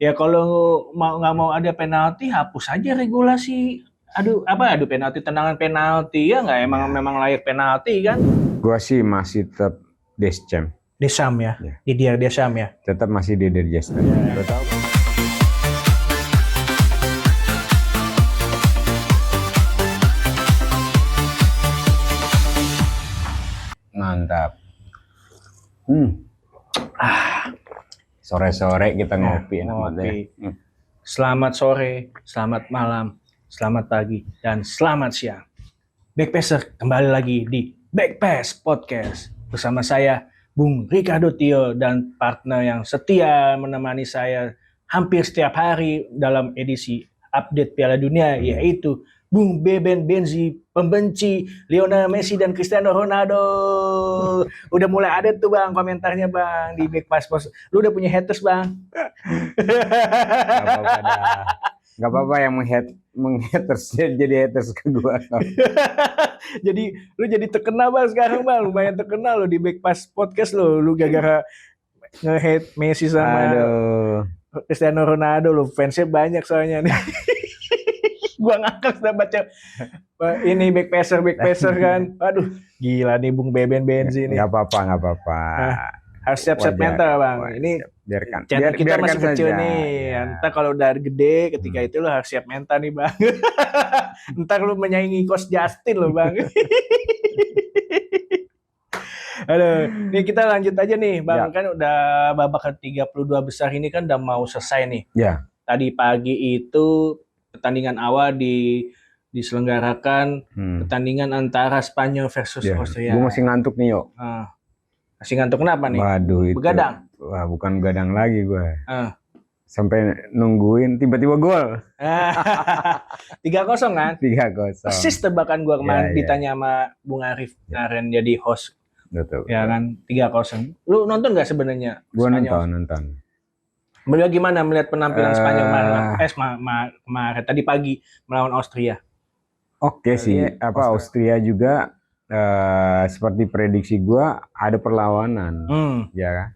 Ya kalau nggak mau ada penalti, hapus aja regulasi. Adu penalti, tendangan penalti ya nggak memang layak penalti kan? Gua sih masih tetap Deschamps. Deschamps ya, Ya. Didier Deschamps ya. Tetap masih Didier Deschamps. Ya. Mantap. Sore-sore kita ngopi. Selamat sore, selamat malam, selamat pagi, dan selamat siang. Backpasser kembali lagi di Backpass Podcast bersama saya Bung Ricardo Tio dan partner yang setia menemani saya hampir setiap hari dalam edisi update Piala Dunia, yaitu Bung Beben Benzi, pembenci Lionel Messi dan Cristiano Ronaldo. Udah mulai ada tuh Bang komentarnya Bang di Backpass Podcast. Lu udah punya haters Bang? Gak apa-apa yang menghaters jadi haters ke gua. Jadi lu jadi terkenal Bang sekarang Bang, lumayan terkenal lo di Backpass Podcast lo. Lu gara-gara nge-hate Messi sama Cristiano Ronaldo lo, fansnya banyak soalnya nih. Gua ngakak sudah baca ini backpasser kan. Aduh, gila nih Bung Beben Benzi nih. Gak apa-apa. Harus siap-siap mental Bang. Ini biarkan. Channel kita biarkan masih kecil saja. nih. Ya. Entar kalau udah gede, ketika itu lo harus siap mental nih Bang. Entar lo menyaingi Coach Justin lo Bang. Aduh, nih kita lanjut aja nih Bang. Ya. Kan udah babak ke-32 besar ini kan udah mau selesai nih. Ya. Tadi pagi itu pertandingan awal diselenggarakan pertandingan antara Spanyol versus Austria. Gue masih ngantuk nih Yo. Masih ngantuk kenapa nih? Waduh itu. Begadang? Wah bukan begadang lagi gue. Sampai nungguin tiba-tiba gol. 3-0 kan? 3-0. Persis tebakan gue kemarin ditanya sama Bung Arif kemarin jadi host. Betul. Ya kan 3-0. Lu nonton nggak sebenarnya? Gue nonton. Melihat gimana melihat penampilan Spanyol kemarin tadi pagi melawan Austria? Oke sih, Austria juga seperti prediksi gua ada perlawanan, ya kan.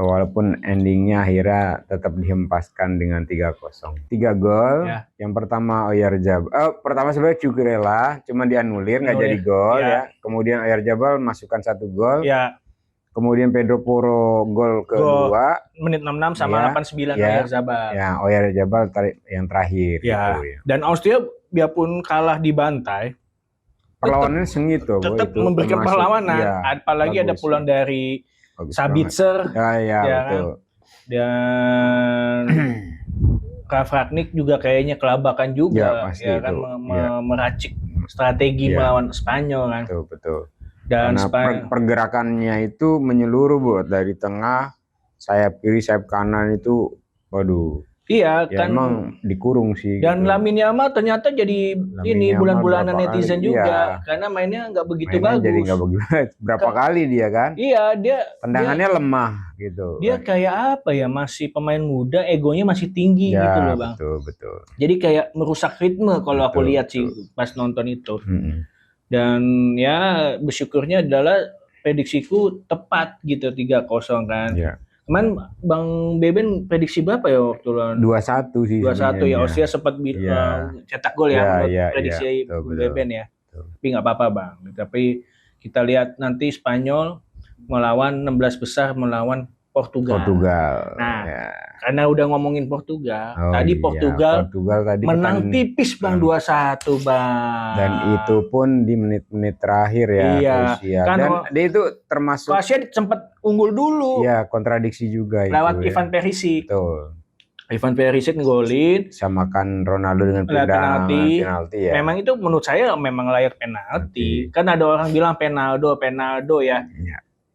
Walaupun endingnya akhirnya tetap dihempaskan dengan 3-0. 3 gol. Ya. Yang pertama Oyarzabal. Pertama sebenarnya Cucurella, cuma dianulir nggak jadi gol ya. Kemudian Oyarzabal masukkan 1 gol. Ya. Kemudian Pedro Porro gol kedua menit 66 sama 89 Oyarzabal. Ya, Oyarzabal yang terakhir ya. Gitu, ya. Dan Austria biarpun kalah di bantai, perlawanannya sengit tuh. Tetap memberikan perlawanan. Ya, apalagi bagus, ada pulang dari Sabitzer. Ya, betul. Kan? Dan Kravratnik juga kayaknya kelabakan juga ya kan meracik strategi melawan Spanyol kan. Betul. Dan pergerakannya itu menyeluruh buat dari tengah, sayap kiri, sayap kanan itu, waduh. Iya ya, kan emang dikurung sih. Dan gitu. Lamine Yamal ternyata jadi ini bulan-bulanan netizen juga karena mainnya nggak begitu bagus. Jadi nggak begitu. Berapa kali dia kan? Iya dia. Tendangannya lemah gitu. Dia kayak apa ya, masih pemain muda, egonya masih tinggi gitu loh Bang. Betul. Jadi kayak merusak ritme kalau aku lihat sih pas nonton itu. Dan ya bersyukurnya adalah prediksiku tepat gitu 3-0 kan. Iya. Kemarin Bang Beben prediksi berapa ya waktu lawan? 2-1 sih. 2-1 ya. Austria sempat cetak gol ya menurut prediksi Bang Beben ya. Tapi nggak apa-apa Bang. Tapi kita lihat nanti Spanyol melawan 16 besar melawan Portugal. Nah, karena udah ngomongin Portugal, Portugal tadi menang tipis Bang 2-1 Bang. Dan itu pun di menit-menit terakhir ya. Iya. Dan dia itu termasuk Kroasia sempat unggul dulu. Iya, kontradiksi juga lewat itu. Ivan Perisic. Betul. Ivan Perisic ngegolin, samakan Ronaldo dengan penalti ya. Memang itu menurut saya memang layak penalti. Kan ada orang bilang Penaldo ya.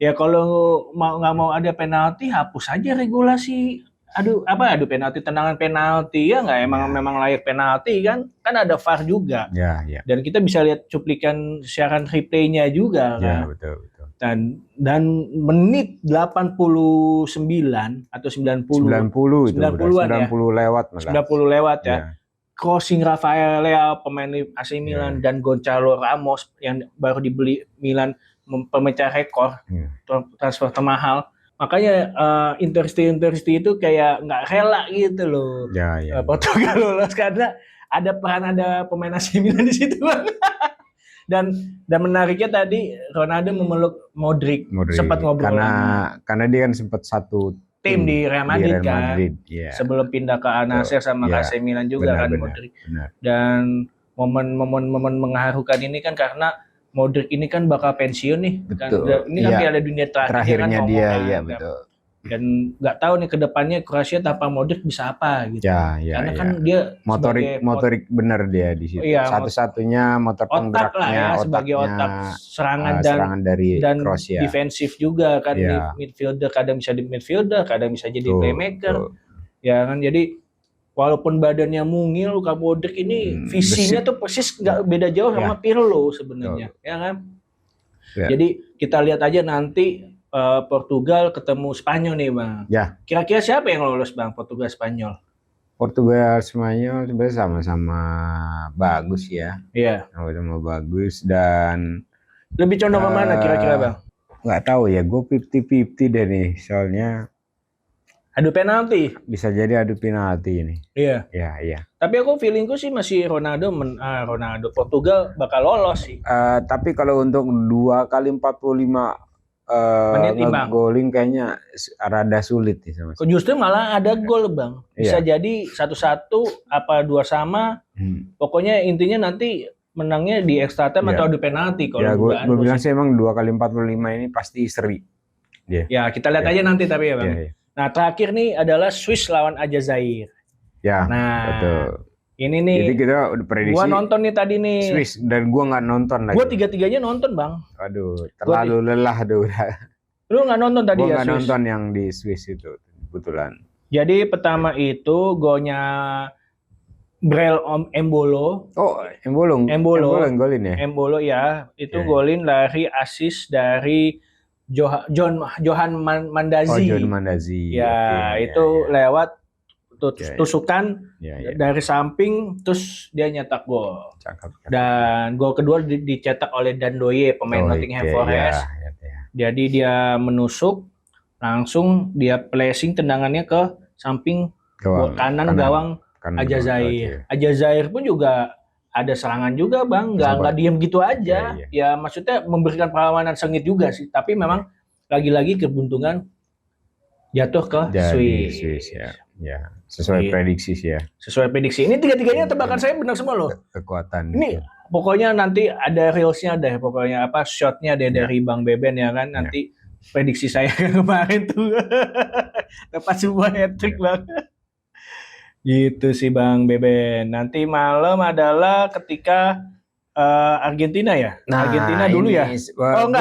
Ya kalau nggak mau ada penalti, hapus aja regulasi. Adu penalti, tendangan penalti ya nggak memang layak penalti kan ada VAR juga. Ya. Dan kita bisa lihat cuplikan siaran replaynya juga kan. Ya, betul. Dan menit 89 atau 90 lewat malah. 90 lewat ya. Crossing Rafael Leao pemain AC Milan dan Gonçalo Ramos yang baru dibeli Milan pemecah rekor transfer termahal Makanya Intersti itu kayak nggak rela gitu loh. Ya, Portugal lolos karena ada pemain AC Milan di situ Bang. Dan menariknya tadi Ronaldo memeluk Modric. Sempat ngobrol karena dia kan sempat satu tim di Real Madrid kan. Yeah. Sebelum pindah ke Al Nassr sama AC Milan juga kan Modric. Dan momen mengharukan ini kan karena Modric ini kan bakal pensiun nih. Betul. Kan, ini kan Piala Dunia terakhirnya kan dia, iya betul. Dan nggak tahu nih kedepannya Kroasia tanpa Modric bisa apa gitu. Karena kan dia motorik bener dia di situ. Iya, satu-satunya motor penggeraknya, sebagai otak serangan dari Kroasia. Defensif juga kan di midfielder, kadang bisa di midfielder, kadang bisa jadi playmaker. Ya kan, jadi walaupun badannya mungil, Luka Modric ini visinya tuh persis nggak beda jauh sama Pirlo sebenarnya, ya kan? Jadi kita lihat aja nanti Portugal ketemu Spanyol nih Bang. Ya. Kira-kira siapa yang lolos Bang, Portugal Spanyol? Portugal Spanyol sebenarnya sama-sama bagus ya. Iya. Sama-sama bagus dan lebih condong ke mana kira-kira Bang? Nggak tahu ya, gue 50-50 deh nih, soalnya adu penalti. Bisa jadi adu penalti ini. Iya. Iya. Tapi aku feelingku sih masih Ronaldo Portugal bakal lolos sih. Tapi kalau untuk 2 kali 45 ngegolin kayaknya rada sulit nih sama. Justru malah ada gol Bang. Bisa jadi 1-1 apa 2 sama. Pokoknya intinya nanti menangnya di extra time atau adu penalti kalau gue bilang sih emang 2 kali 45 ini pasti seri. Ya, kita lihat aja nanti tapi ya Bang. Nah, terakhir nih adalah Swiss lawan Aljazair. Ya, nah, betul. Ini nih. Jadi kita udah prediksi. Gua nonton nih tadi nih. Swiss dan gua nggak nonton lagi. Gua 3-3-nya nonton Bang. Aduh, terlalu lelah udah. Lu nggak nonton tadi gua ya? Gua nggak nonton yang di Swiss itu kebetulan. Jadi pertama itu golnya Brel Embolo. Oh, Embolo yang golin ya? Embolo ya, itu golin dari assist dari Johan Mandazi. Oh, Johan Mandazi. Ya, itu lewat tusukan dari samping, terus dia nyetak gol. Dan gol kedua dicetak oleh Dandoye, pemain Nottingham Forest. Jadi dia menusuk, langsung dia placing tendangannya ke samping kanan gawang Aljazair. Aljazair pun juga ada serangan juga Bang, nggak diem gitu aja. Ya maksudnya memberikan perlawanan sengit juga sih, tapi memang lagi-lagi keberuntungan jatuh ke Swiss. Ya, sesuai prediksi sih ya. Sesuai prediksi. Ini 3-3-nya tebakan saya benar semua loh. Kekuatan. Ini pokoknya nanti ada reelsnya deh, pokoknya shotnya deh dari Bang Beben ya kan. Nanti prediksi saya kemarin tuh dapat sebuah hat-trick Bang. Gitu sih Bang Beben. Nanti malam adalah ketika Argentina ya? Argentina dulu ya? Bukan.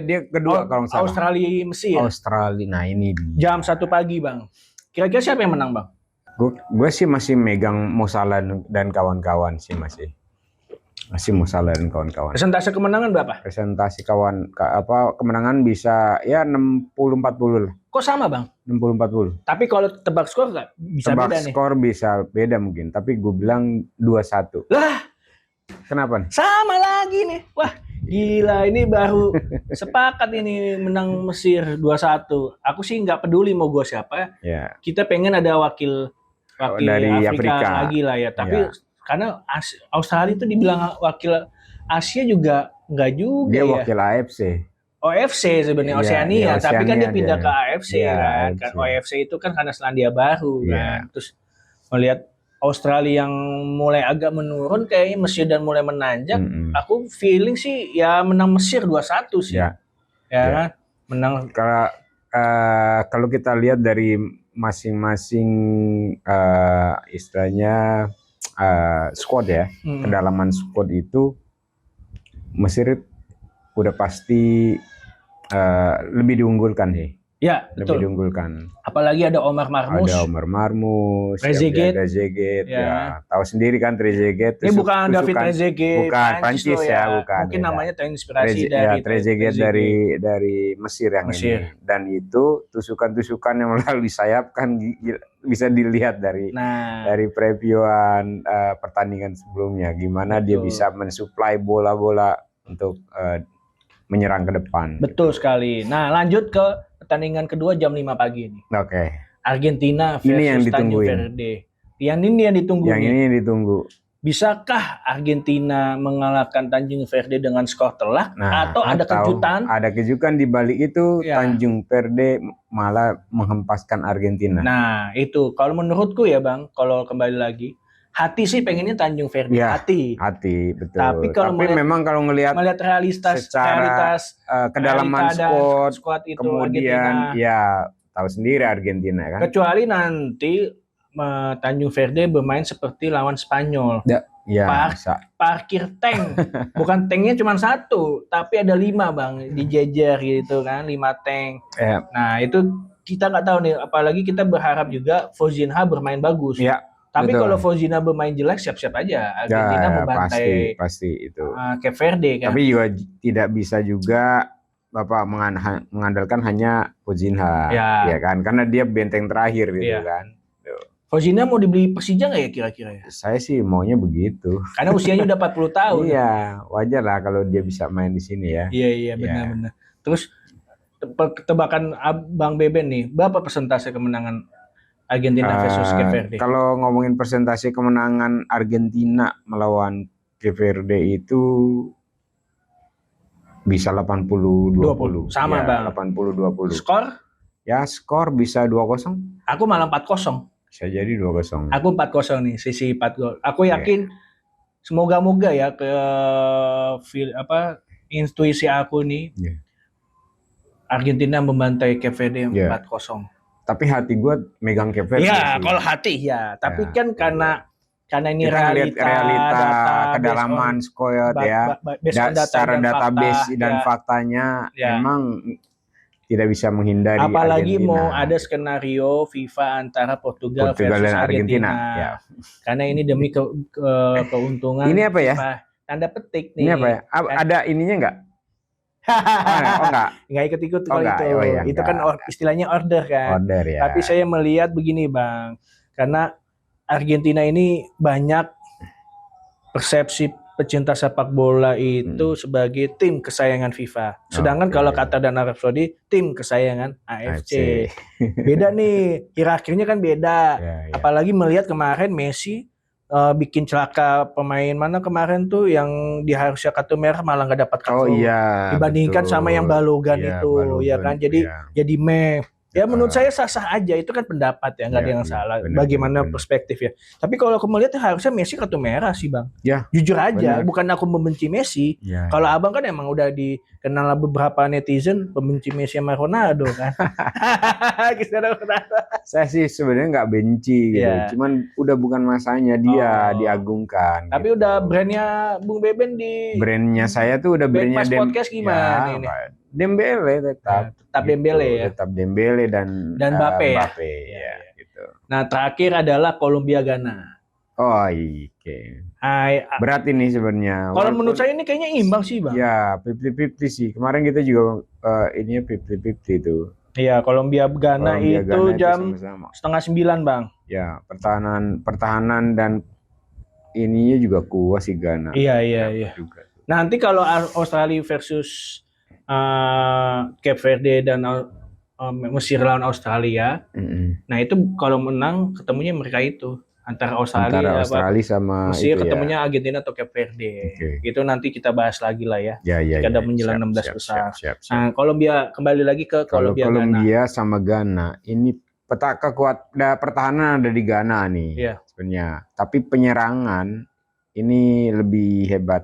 Dia kedua kalau nggak salah. Australia Mesir. Australia. Nah ini jam 1 pagi Bang. Kira-kira siapa yang menang Bang? Gue sih masih megang Mo Salah dan kawan-kawan sih masih Mo Salah dan kawan-kawan. Persentase kemenangan berapa? Persentase kemenangan bisa ya 60-40 lah. Kok sama Bang? 60-40. Tapi kalau tebak skor nggak bisa tebak beda nih? Skor bisa beda mungkin, tapi gue bilang 2-1. Lah, kenapa nih? Sama lagi nih. Wah, gila, ini baru sepakat ini menang Mesir 2-1. Aku sih nggak peduli mau gue siapa. Ya. Kita pengen ada wakil dari Afrika lagi lah ya. Tapi karena Australia itu dibilang wakil Asia juga nggak juga. Dia wakil AFC. OFC sebenarnya Oceania, tapi kan dia pindah ke AFC kan. Kan OFC itu kan karena Selandia Baru kan. Terus melihat Australia yang mulai agak menurun, kayaknya Mesir dan mulai menanjak. Aku feeling sih ya menang Mesir 2-1 sih. Ya kan? Menang. Kalau kita lihat dari masing-masing istilahnya squad ya, kedalaman squad itu Mesir udah pasti lebih diunggulkan sih. Ya, lebih diunggulkan. Apalagi ada Omar Marmoush. Ada Omar Marmoush, Trezeguet. Ya. Tahu sendiri kan Trezeguet. Ini bukan David Trezeguet. Bukan Prancis ya, bukan. Mungkin namanya terinspirasi dari Trezeguet dari Mesir yang ini. Dan itu tusukan-tusukan yang melalui sayap kan bisa dilihat dari previewan pertandingan sebelumnya. Gimana dia bisa mensuplai bola-bola untuk menyerang ke depan. Betul sekali. Nah, lanjut ke pertandingan kedua jam 5 pagi ini. Oke. Argentina Ini yang versus Tanjung ditungguin. Verde. Yang ini yang ditunggu Yang nih. ini yang ditunggu. Bisakah Argentina mengalahkan Tanjung Verde dengan skor telak atau ada kejutan? Ada kejutan di balik itu, Ya. Tanjung Verde malah menghempaskan Argentina. Nah, itu kalau menurutku ya, Bang, kalau kembali lagi, hati sih pengennya Tanjung Verde, Ya, hati, betul. Tapi kalau memang kalau ngelihat realitas kedalaman squad itu kemudian Argentina. ya tahu sendiri Argentina kan. Kecuali nanti Tanjung Verde bermain seperti lawan Spanyol. Parkir tank, bukan tanknya cuma 1, tapi ada 5 Bang, dijejer gitu kan, 5 tank. Nah itu kita nggak tahu nih, apalagi kita berharap juga Fozinha bermain bagus. Tapi kalau Fozinha bermain jelek, siap-siap aja Argentina membantai pasti itu. Cape Verde kan. Tapi juga tidak bisa juga Bapak mengandalkan hanya Fozinha, ya kan, karena dia benteng terakhir gitu kan. Fozinha mau dibeli Persija nggak ya kira-kira ya? Saya sih maunya begitu. Karena usianya udah 40 tahun. Iya, wajar lah kalau dia bisa main di sini ya. Iya, benar-benar. Terus tebakan Bang Beben nih, berapa persentase kemenangan Argentina versus Cape Verde? Kalau ngomongin persentase kemenangan Argentina melawan Cape Verde itu bisa 80-20. Sama Bang. 80-20. Skor? Ya, skor bisa 2-0. Aku malah 4-0. Bisa jadi 2-0. Aku 4-0 nih, sisi 4 gol. Aku yakin semoga-moga ya ke intuisi aku nih. Argentina membantai Cape Verde 4-0. Tapi hati gue megang Cape Verde. Ya, kalau hati ya. Tapi kan karena ini realita data, kedalaman squad ya. Secara database dan faktanya memang tidak bisa menghindari. Apalagi Argentina. mau ada skenario FIFA antara Portugal versus dan Argentina. Karena ini demi keuntungan. Ini apa ya? FIFA. Tanda petik nih. Ini apa ya? Ada ininya enggak? Nggak ikut-ikut kalau itu. Itu kan istilahnya order kan. Order ya. Tapi saya melihat begini Bang. Karena Argentina ini banyak persepsi pecinta sepak bola itu sebagai tim kesayangan FIFA. Sedangkan kalau Qatar dan Arab Saudi tim kesayangan AFC. Beda nih, hierarkinya kan beda. Apalagi melihat kemarin Messi bikin celaka pemain mana kemarin tuh yang diharusnya kartu merah malah nggak dapat kartu. Dibandingkan sama yang Balogan itu, ya kan. Jadi ya menurut saya sah-sah aja, itu kan pendapat ya, nggak ada yang salah. Bagaimana perspektif ya. Tapi kalau aku melihat harusnya Messi kartu merah sih Bang. Jujur aja, bukan aku membenci Messi. Kalau Abang kan emang udah dikenal beberapa netizen pembenci Messi sama Ronaldo kan. Saya sih sebenarnya nggak benci gitu. Cuman udah bukan masanya dia diagungkan. Tapi gitu. Udah brandnya Bung Beben brandnya saya tuh udah brandnya podcast gimana ini? Dembele tetap Dembele ya. Tetap Dembele dan Mbappe ya gitu. Nah, terakhir adalah Kolombia Ghana. Oke. Berat ini sebenarnya. Kalau menurut saya ini kayaknya imbang sih, Bang. Ya, 50-50 sih. Kemarin kita juga ininya 50-50 itu. Iya, Kolombia Ghana itu jam 8:30, Bang. Ya, pertahanan dan ininya juga kuat sih Ghana. Iya. Nanti kalau Australia versus Cape Verde dan Mesir lawan Australia, nah itu kalau menang ketemunya mereka itu antara Australia sama Mesir itu ketemunya Argentina atau Cape Verde. Itu nanti kita bahas lagi lah ya. Jika ada menjelang 16 besar. Nah, Kolombia kembali lagi ke Kolombia sama Ghana. Ini pertahanan ada di Ghana nih sebenarnya. Tapi penyerangan ini lebih hebat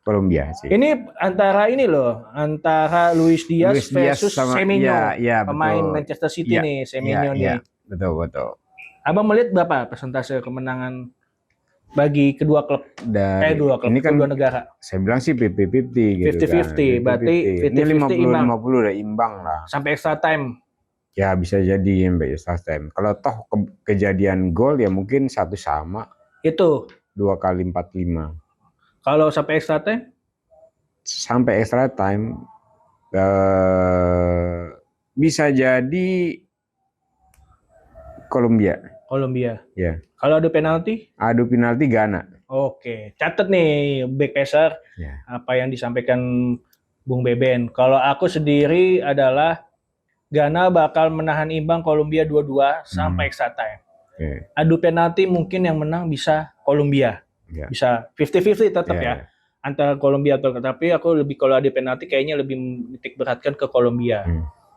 Kolombia sih. Ini antara Luis Diaz versus Semenyo, pemain Manchester City nih, Semenyo nih. Betul. Abang melihat berapa persentase kemenangan bagi kedua klub? Ini kan kedua negara. Saya bilang sih 50-50 gitu 50-50, berarti 50-50 ini 50-50 udah imbang lah. Sampai extra time. Ya bisa jadi sampai extra time. Kalau toh kejadian gol ya mungkin 1 sama. Itu 2 kali 45. Kalau sampai extra time? Sampai extra time bisa jadi Kolombia. Ya. Kalau adu penalti? Adu penalti Ghana. Oke, catat nih backpasser apa yang disampaikan Bung Beben. Kalau aku sendiri adalah Ghana bakal menahan imbang Kolombia 2-2 sampai extra time. Adu penalti mungkin yang menang bisa Kolombia. Bisa 50-50 tetap ya. Antara Kolombia atau, tapi aku lebih kalau adu penalti kayaknya lebih menitik beratkan ke Kolombia.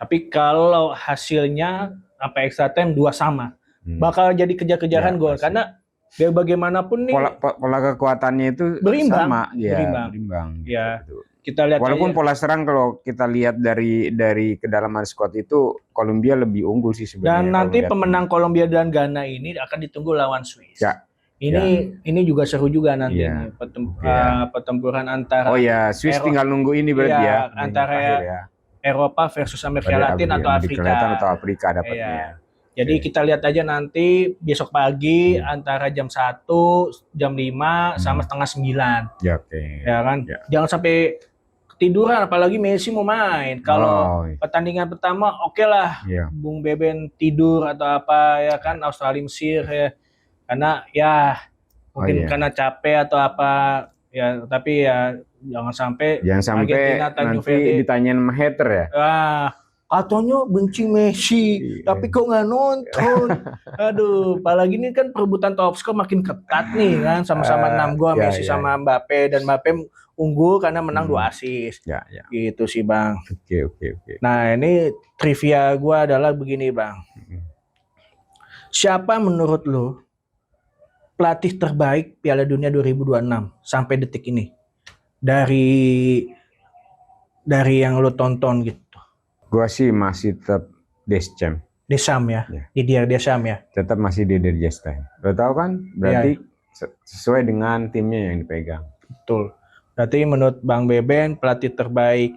Tapi kalau hasilnya sampai extra time 2 sama, bakal jadi kejar-kejaran gol karena biar bagaimanapun nih pola kekuatannya itu berimbang, sama, berimbang. Ya. Gitu. Kita lihat walaupun aja. Pola serang kalau kita lihat dari kedalaman squad itu Kolombia lebih unggul sih sebenarnya. Dan nanti pemenang Kolombia dan Ghana ini akan ditunggu lawan Swiss. Ini juga seru juga nanti nih pertempuran antara. Oh ya, Swiss tinggal nunggu ini berarti ya. Antara Eropa versus Amerika Latin atau Afrika. dapatnya. Jadi kita lihat aja nanti besok pagi antara jam 1, jam 5 sama setengah 9. Ya kan? Jangan sampai ketiduran, apalagi Messi mau main. Kalau pertandingan pertama oke lah, Bung Beben tidur atau apa ya kan, Australia Mesir ya. Karena ya mungkin karena capek atau apa ya, tapi ya jangan sampai Argentina nanti ditanyain sama hater ya. Katanya benci Messi, tapi kok nggak nonton. Aduh, apalagi ini kan perebutan top skor makin ketat nih kan, sama-sama 6 gol Messi sama Mbappe, dan Mbappe unggul karena menang 2 assist. Gitu sih Bang. Oke. Nah ini trivia gue adalah begini Bang. Siapa menurut lo pelatih terbaik Piala Dunia 2026 sampai detik ini? Dari yang lo tonton gitu. Gua sih masih tetap Deschamps ya. Didier Deschamps ya. Tetap masih Didier Deschamps. Lo tahu kan? Berarti sesuai dengan timnya yang dipegang. Betul. Berarti menurut Bang Beben pelatih terbaik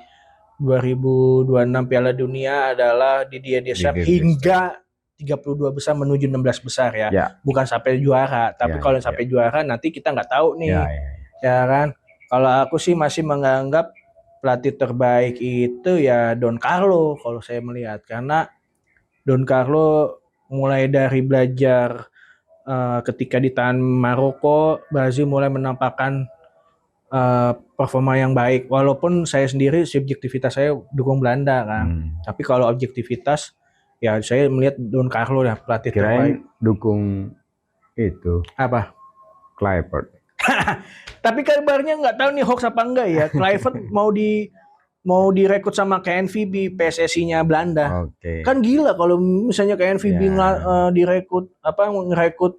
2026 Piala Dunia adalah Didier Deschamps hingga 32 besar menuju 16 besar ya. Bukan sampai juara, tapi kalau sampai juara nanti kita nggak tahu nih. Ya kan? Kalau aku sih masih menganggap pelatih terbaik itu ya Don Carlo kalau saya melihat, karena Don Carlo mulai dari belajar ketika ditahan Maroko, Brazil mulai menampakkan performa yang baik, walaupun saya sendiri subjektivitas saya dukung Belanda kan, tapi kalau objektivitas ya saya melihat Don Carlo ya pelatih terbaik. Dukung itu apa? Kluivert. Tapi kabarnya nggak tahu nih hoax apa enggak ya. Kluivert mau direkrut sama KNVB, PSSI-nya Belanda. Kan gila kalau misalnya KNVB ngerekrut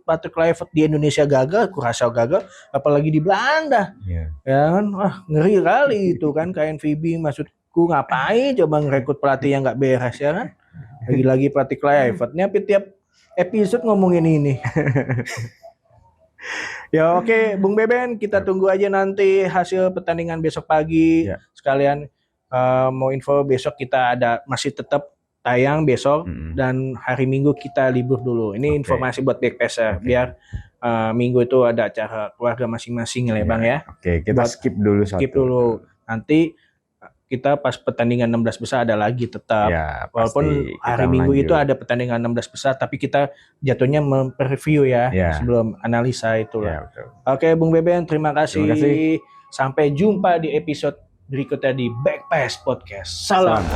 Patrick Kluivert di Indonesia gagal, Curaçao gagal, apalagi di Belanda. Ya kan, ngeri kali itu kan KNVB, maksudku ngapain coba ngerekrut pelatih yang nggak beres ya kan. Lagi-lagi pelatih Kluivert. Ini hampir tiap episode ngomongin ini. Ya oke, Bung Beben, kita tunggu aja nanti hasil pertandingan besok pagi. Sekalian mau info, besok kita masih tetap tayang besok, dan hari Minggu kita libur dulu. Ini informasi buat Backpasser, biar Minggu itu ada acara keluarga masing-masing ya Bang ya. Kita skip dulu. Nanti kita pas pertandingan 16 besar ada lagi tetap. Walaupun hari Minggu itu ada pertandingan 16 besar, tapi kita jatuhnya mempreview ya sebelum analisa itu lah. Oke, Bung Beben, terima kasih. Sampai jumpa di episode berikutnya di Backpass Podcast. Salam.